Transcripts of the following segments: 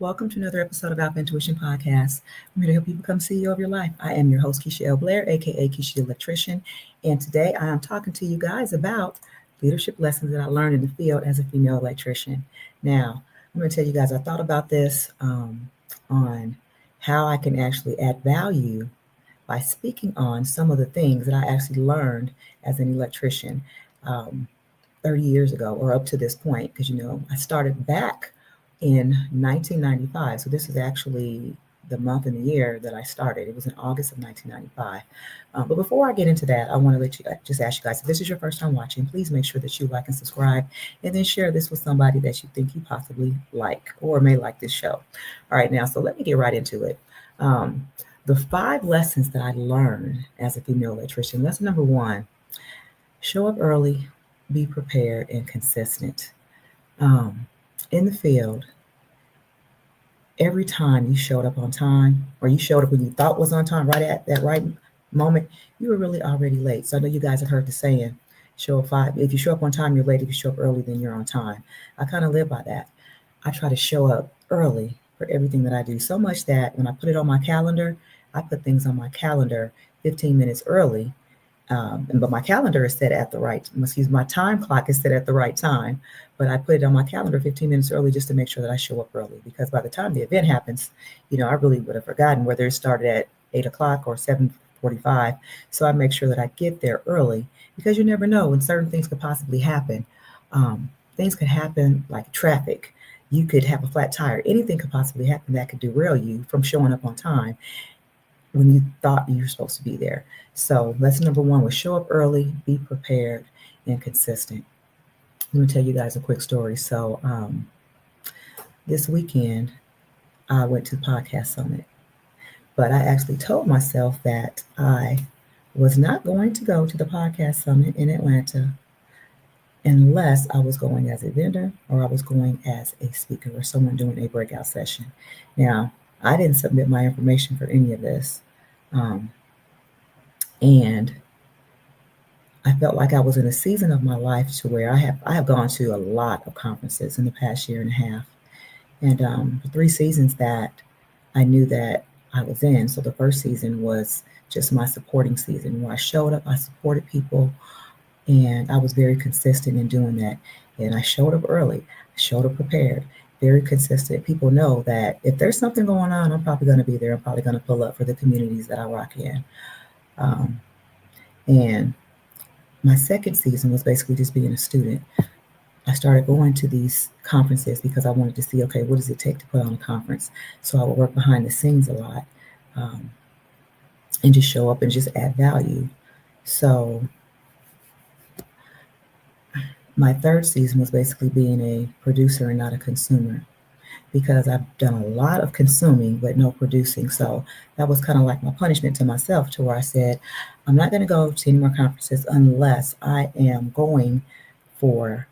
welcome to another episode of Alpha Intuition Podcast. I'm here to help you become CEO of your life. I am your host, Keisha L. Blair, aka Keisha the Electrician, and today I am talking to you guys about leadership lessons that I learned in the field as a female electrician. Now, I'm going to tell you guys, I thought about this on how I can actually add value by speaking on some of the things that I actually learned as an electrician 30 years ago or up to this point, because I started back in 1995. So this is actually the month and the year that I started. It was in August of 1995. But before I get into that, I want to just ask you guys, if this is your first time watching, please make sure that you like and subscribe, and then share this with somebody that you think you possibly like or may like this show. All right, now, so let me get right into it. The 5 lessons that I learned as a female electrician. Lesson number 1, show up early, be prepared, and consistent. In the field, every time you showed up on time, or you showed up when you thought was on time, right at that right moment, you were really already late. So I know you guys have heard the saying, show up 5. If you show up on time, you're late. If you show up early, then you're on time. I kind of live by that. I try to show up early for everything that I do, so much that when I put it on my calendar, I put things on my calendar 15 minutes early. But my calendar is set at my time clock is set at the right time, but I put it on my calendar 15 minutes early just to make sure that I show up early, because by the time the event happens, I really would have forgotten whether it started at 8 o'clock or 7:45. So I make sure that I get there early, because you never know when certain things could possibly happen. Things could happen like traffic. You could have a flat tire. Anything could possibly happen that could derail you from showing up on time when you thought you were supposed to be there. So lesson number 1 was show up early, be prepared, and consistent. Let me tell you guys a quick story. So this weekend, I went to the podcast summit, but I actually told myself that I was not going to go to the podcast summit in Atlanta unless I was going as a vendor or I was going as a speaker or someone doing a breakout session. Now, I didn't submit my information for any of this. And I felt like I was in a season of my life to where I have gone to a lot of conferences in the past year and a half. And the 3 seasons that I knew that I was in. So the first season was just my supporting season, where I showed up, I supported people, and I was very consistent in doing that. And I showed up early, I showed up prepared, very consistent. People know that if there's something going on, I'm probably going to be there. I'm probably going to pull up for the communities that I rock in. And my second season was basically just being a student. I started going to these conferences because I wanted to see, okay, what does it take to put on a conference? So I would work behind the scenes a lot, and just show up and just add value. So my third season was basically being a producer and not a consumer, because I've done a lot of consuming but no producing. So that was kind of like my punishment to myself, to where I said, I'm not going to go to any more conferences unless I am going to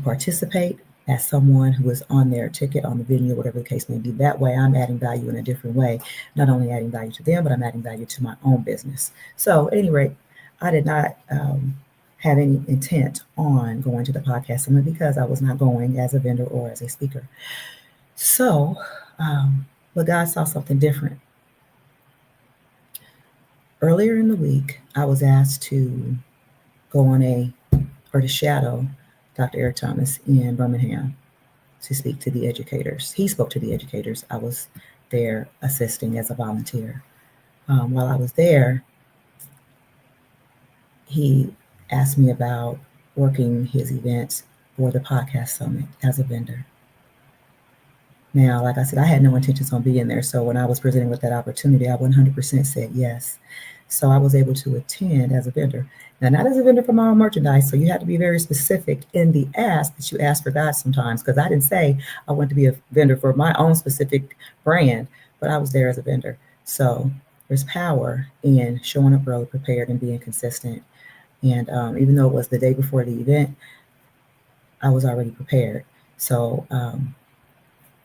participate as someone who is on their ticket, on the venue, whatever the case may be. That way I'm adding value in a different way, not only adding value to them, but I'm adding value to my own business. So at any rate, I did not have any intent on going to the podcast summit, because I was not going as a vendor or as a speaker. So, but God saw something different. Earlier in the week, I was asked to go to shadow Dr. Eric Thomas in Birmingham to speak to the educators. He spoke to the educators. I was there assisting as a volunteer. While I was there, he asked me about working his events for the podcast summit as a vendor. Now, like I said, I had no intentions on being there. So when I was presented with that opportunity, I 100% said yes. So I was able to attend as a vendor. Now, not as a vendor for my own merchandise. So you have to be very specific in the ask that you ask for God sometimes, because I didn't say I wanted to be a vendor for my own specific brand, but I was there as a vendor. So there's power in showing up early, prepared, and being consistent. And even though it was the day before the event, I was already prepared. So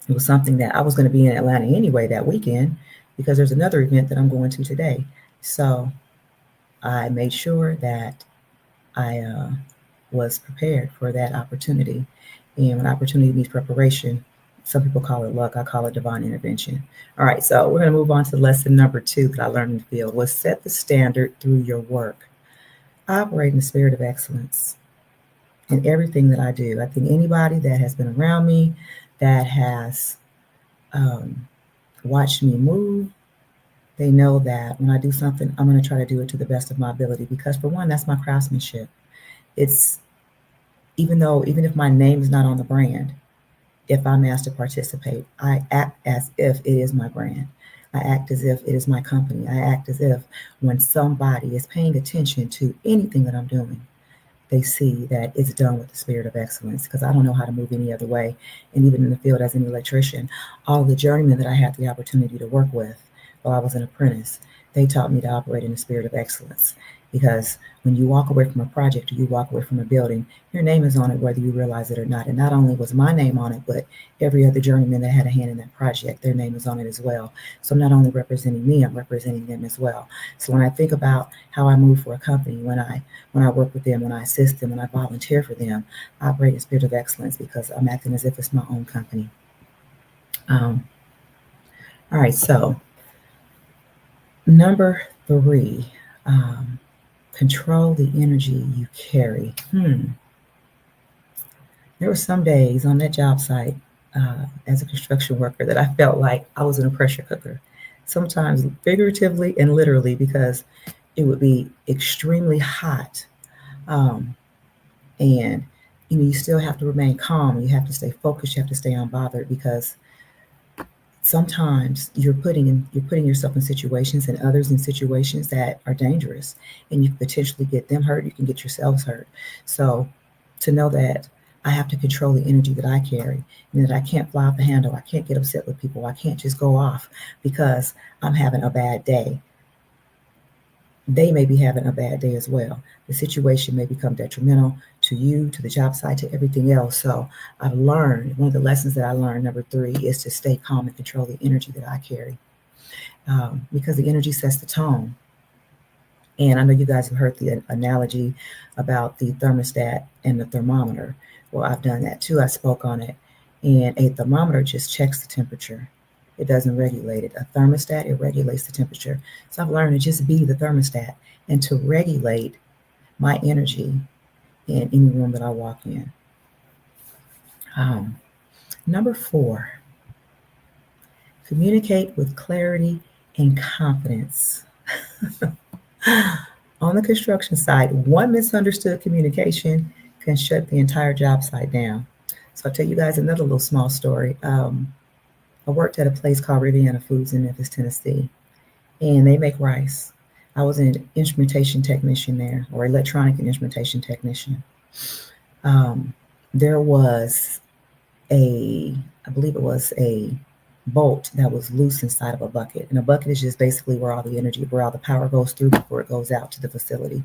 it was something that I was going to be in Atlanta anyway that weekend, because there's another event that I'm going to today. So I made sure that I was prepared for that opportunity. And when opportunity meets preparation, Some people call it luck. I call it divine intervention. All right, so we're going to move on to lesson number 2 that I learned in the field was set the standard through your work. Operate in the spirit of excellence in everything that I do. I think anybody that has been around me, that has watched me move, they know that when I do something, I'm going to try to do it to the best of my ability because, for one, that's my craftsmanship. It's even if my name is not on the brand, if I'm asked to participate, I act as if it is my brand. I act as if it is my company. I act as if when somebody is paying attention to anything that I'm doing, they see that it's done with the spirit of excellence, because I don't know how to move any other way. And even in the field as an electrician, all the journeymen that I had the opportunity to work with while I was an apprentice, they taught me to operate in the spirit of excellence. Because when you walk away from a project or you walk away from a building, your name is on it whether you realize it or not. And not only was my name on it, but every other journeyman that had a hand in that project, their name is on it as well. So I'm not only representing me, I'm representing them as well. So when I think about how I move for a company, when I work with them, when I assist them, when I volunteer for them, I operate in spirit of excellence because I'm acting as if it's my own company. All right, so number 3, control the energy you carry. There were some days on that job site as a construction worker that I felt like I was in a pressure cooker, sometimes figuratively and literally, because it would be extremely hot. And you still have to remain calm. You have to stay focused. You have to stay unbothered, because sometimes you're putting yourself in situations and others in situations that are dangerous, and you can potentially get them hurt. You can get yourselves hurt. So to know that I have to control the energy that I carry, and that I can't fly off the handle. I can't get upset with people. I can't just go off because I'm having a bad day. They may be having a bad day as well. The situation may become detrimental to you, to the job site, to everything else. So I've learned, one of the lessons that I learned, number 3, is to stay calm and control the energy that I carry, because the energy sets the tone. And I know you guys have heard the analogy about the thermostat and the thermometer. Well, I've done that too. I spoke on it. And a thermometer just checks the temperature. It doesn't regulate it. A thermostat, it regulates the temperature. So I've learned to just be the thermostat and to regulate my energy in any room that I walk in. Number 4, communicate with clarity and confidence. On the construction site, one misunderstood communication can shut the entire job site down. So I'll tell you guys another little small story. I worked at a place called Riviana Foods in Memphis, Tennessee, and they make rice. I was an instrumentation technician there, or electronic and instrumentation technician. There was I believe it was a bolt that was loose inside of a bucket. And a bucket is just basically where all the power goes through before it goes out to the facility.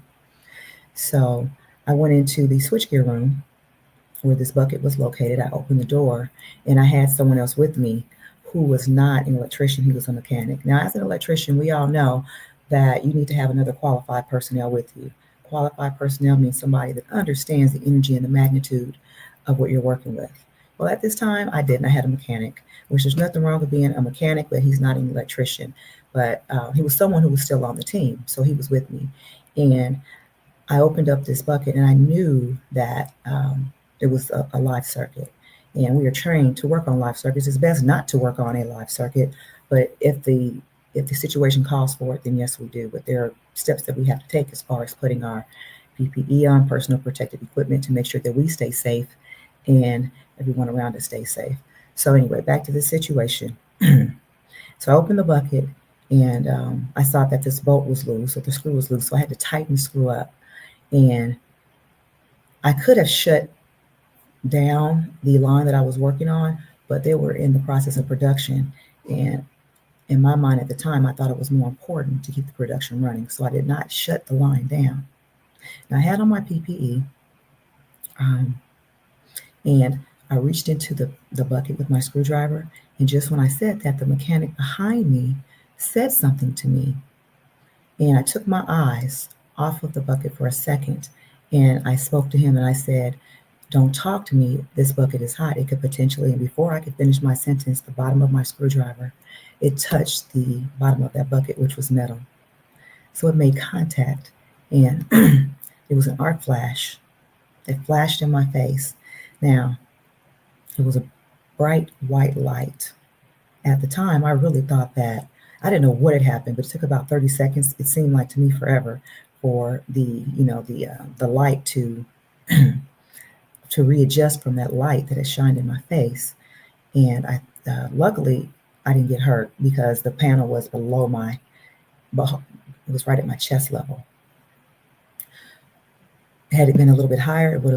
So I went into the switchgear room where this bucket was located. I opened the door, and I had someone else with me who was not an electrician. He was a mechanic. Now, as an electrician, we all know that you need to have another qualified personnel with you. Qualified personnel means somebody that understands the energy and the magnitude of what you're working with. Well, at this time, I didn't. I had a mechanic, which there's nothing wrong with being a mechanic, but he's not an electrician. But he was someone who was still on the team, so he was with me. And I opened up this bucket, and I knew that it was a live circuit. And we are trained to work on live circuits. It's best not to work on a live circuit, but if the situation calls for it, then yes, we do. But there are steps that we have to take as far as putting our PPE on, personal protective equipment, to make sure that we stay safe and everyone around us stays safe. So anyway, back to the situation. So I opened the bucket, and I saw that this bolt was loose, or the screw was loose, so I had to tighten the screw up. And I could have shut down the line that I was working on, but they were in the process of production. And in my mind at the time, I thought it was more important to keep the production running. So I did not shut the line down. Now, I had on my PPE, and I reached into the bucket with my screwdriver. And just when I said that, the mechanic behind me said something to me. And I took my eyes off of the bucket for a second, and I spoke to him, and I said, don't talk to me, this bucket is hot. It could potentially, and before I could finish my sentence, the bottom of my screwdriver, it touched the bottom of that bucket, which was metal. So it made contact, and it was an arc flash. It flashed in my face. Now, it was a bright white light. At the time, I really thought that, I didn't know what had happened, but it took about 30 seconds. It seemed like to me forever for the light to to readjust from that light that had shined in my face. And I luckily I didn't get hurt because the panel was below it was right at my chest level. Had it been a little bit higher, it would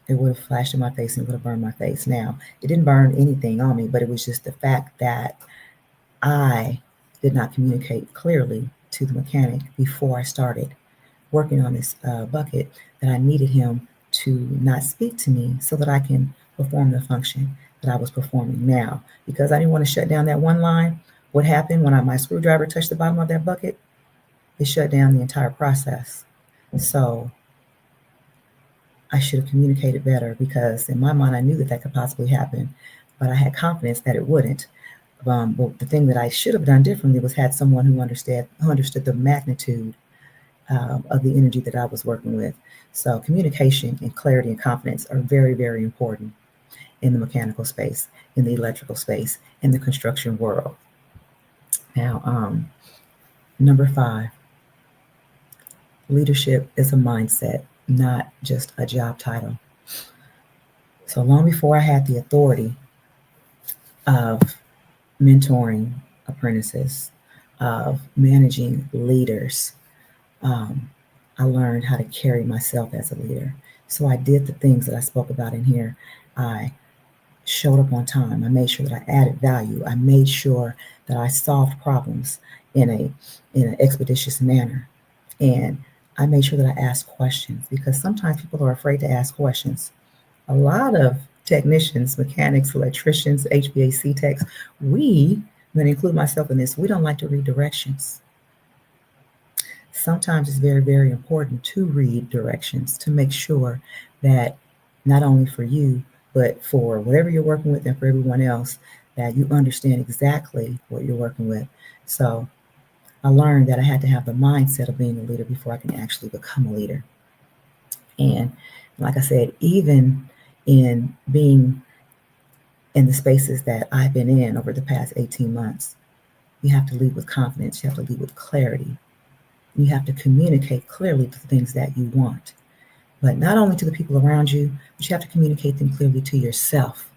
have flashed in my face and would have burned my face. Now, it didn't burn anything on me, but it was just the fact that I did not communicate clearly to the mechanic before I started working on this bucket that I needed him to not speak to me so that I can perform the function that I was performing. Now, because I didn't want to shut down that one line, what happened when my screwdriver touched the bottom of that bucket? It shut down the entire process. So I should have communicated better, because in my mind, I knew that that could possibly happen, but I had confidence that it wouldn't. But the thing that I should have done differently was had someone who understood the magnitude of the energy that I was working with. So communication and clarity and confidence are very, very important in the mechanical space, in the electrical space, in the construction world. Now, number 5, leadership is a mindset, not just a job title. So long before I had the authority of mentoring apprentices, of managing leaders, I learned how to carry myself as a leader. So I did the things that I spoke about in here. I showed up on time. I made sure that I added value. I made sure that I solved problems in an expeditious manner. And I made sure that I asked questions, because sometimes people are afraid to ask questions. A lot of technicians, mechanics, electricians, HVAC techs, I'm going to include myself in this, we don't like to read directions. Sometimes it's very, very important to read directions to make sure that not only for you, but for whatever you're working with and for everyone else, that you understand exactly what you're working with. So I learned that I had to have the mindset of being a leader before I can actually become a leader. And like I said, even in being in the spaces that I've been in over the past 18 months, you have to lead with confidence. You have to lead with clarity. You have to communicate clearly the things that you want, but not only to the people around you, but you have to communicate them clearly to yourself.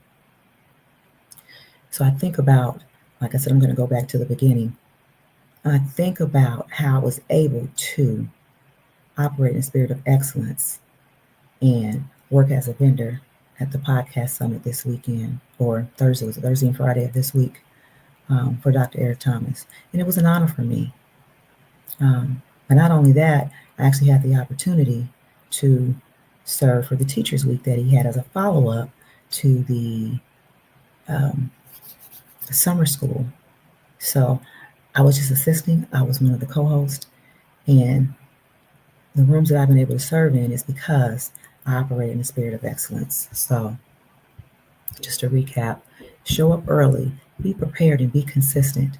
So I think about, like I said, I'm going to go back to the beginning. I think about how I was able to operate in a spirit of excellence and work as a vendor at the podcast summit this weekend, or Thursday, was it Thursday and Friday of this week, for Dr. Eric Thomas. And it was an honor for me. But not only that, I actually had the opportunity to serve for the Teachers Week that he had as a follow-up to the summer school. So I was just assisting. I was one of the co-hosts. And the rooms that I've been able to serve in is because I operate in the spirit of excellence. So just to recap, show up early, be prepared, and be consistent.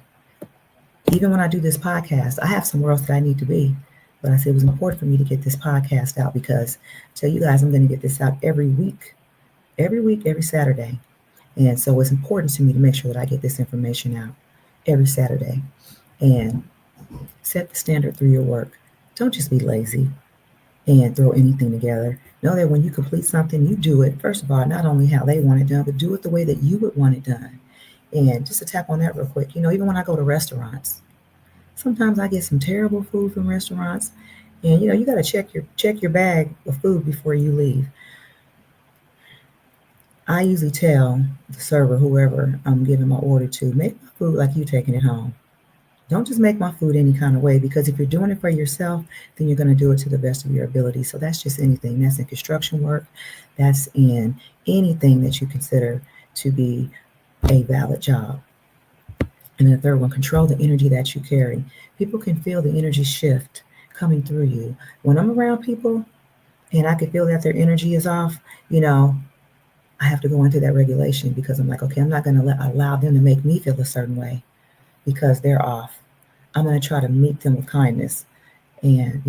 Even when I do this podcast, I have somewhere else that I need to be. But I said it was important for me to get this podcast out, because I tell you guys, I'm going to get this out every week, every Saturday. And so it's important to me to make sure that I get this information out every Saturday and set the standard through your work. Don't just be lazy and throw anything together. Know that when you complete something, you do it, first of all, not only how they want it done, but do it the way that you would want it done. And just to tap on that real quick, even when I go to restaurants, sometimes I get some terrible food from restaurants, and you got to check your bag of food before you leave. I usually tell the server, whoever I'm giving my order to, make my food like you taking it home. Don't just make my food any kind of way, because if you're doing it for yourself, then you're going to do it to the best of your ability. So that's just anything. That's in construction work. That's in anything that you consider to be a valid job. And the third one, control the energy that you carry. People can feel the energy shift coming through you. When I'm around people and I can feel that their energy is off, I have to go into that regulation because I'm like, okay, I'm not going to allow them to make me feel a certain way because they're off. I'm going to try to meet them with kindness. And,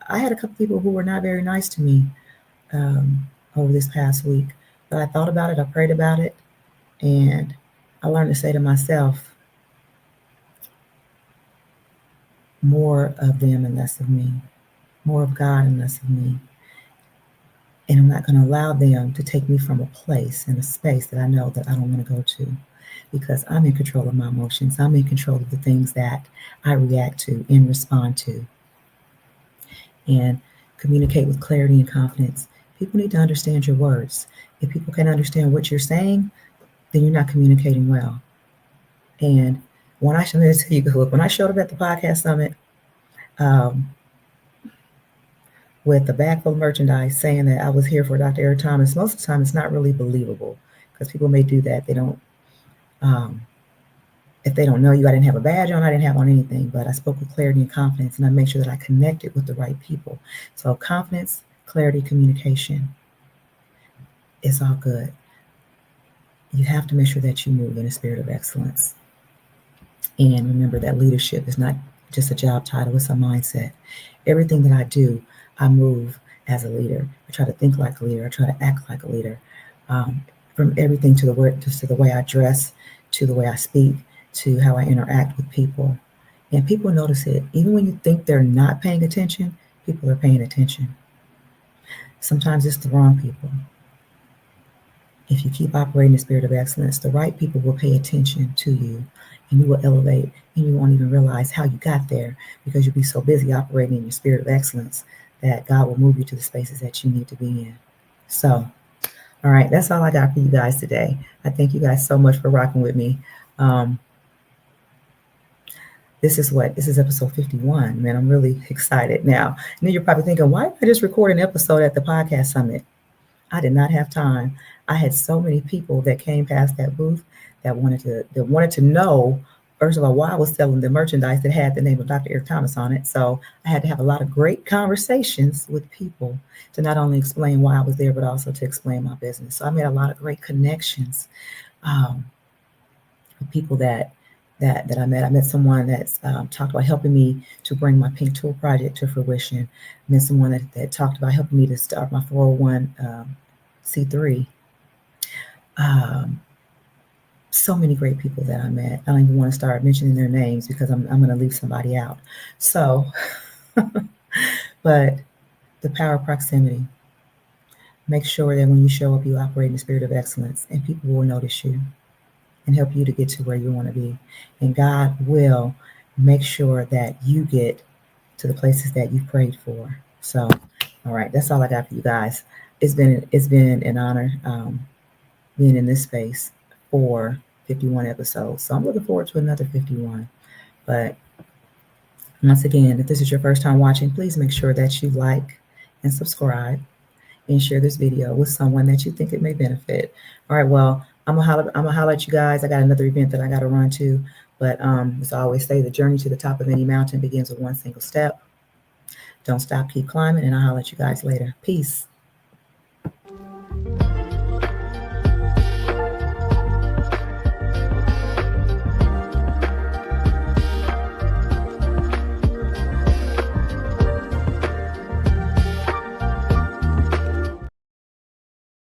I had a couple people who were not very nice to me over this past week, but I thought about it, I prayed about it, and I learned to say to myself, more of them and less of me, more of God and less of me. And I'm not going to allow them to take me from a place and a space that I know that I don't want to go to, because I'm in control of my emotions. I'm in control of the things that I react to and respond to. And communicate with clarity and confidence. People need to understand your words. If people can't understand what you're saying, then you're not communicating well. And when I showed up at the podcast summit, with a bag full of merchandise saying that I was here for Dr. Eric Thomas, most of the time it's not really believable, because people may do that. They don't, if they don't know you, I didn't have a badge on, I didn't have on anything, but I spoke with clarity and confidence, and I made sure that I connected with the right people. So confidence, clarity, communication, it's all good. You have to make sure that you move in a spirit of excellence. And remember that leadership is not just a job title, it's a mindset. Everything that I do, I move as a leader. I try to think like a leader. I try to act like a leader. From everything to the way I dress, to the way I speak, to how I interact with people. And people notice it. Even when you think they're not paying attention, people are paying attention. Sometimes it's the wrong people. If you keep operating the spirit of excellence, the right people will pay attention to you, and you will elevate, and you won't even realize how you got there, because you'll be so busy operating in your spirit of excellence that God will move you to the spaces that you need to be in. So, all right, that's all I got for you guys today. I thank you guys so much for rocking with me. This is episode 51. Man, I'm really excited. Now, you're probably thinking, why did I just record an episode at the podcast summit? I did not have time. I had so many people that came past that booth that wanted to know, first of all, why I was selling the merchandise that had the name of Dr. Eric Thomas on it. So I had to have a lot of great conversations with people to not only explain why I was there, but also to explain my business. So I made a lot of great connections with people that I met. I met someone that's talked about helping me to bring my pink tool project to fruition. I met someone that talked about helping me to start my 401c3. So many great people that I met. I don't even want to start mentioning their names because I'm going to leave somebody out. So, but the power of proximity. Make sure that when you show up, you operate in the spirit of excellence, and people will notice you and help you to get to where you want to be. And God will make sure that you get to the places that you prayed for. So, all right, that's all I got for you guys. It's been an honor being in this space for 51 episodes. So I'm looking forward to another 51. But once again, if this is your first time watching, please make sure that you like and subscribe and share this video with someone that you think it may benefit. All right, well, I'm gonna holler at you guys. I got another event that I got to run to, but as I always say, the journey to the top of any mountain begins with one single step. Don't stop, keep climbing, and I'll holler at you guys later. Peace.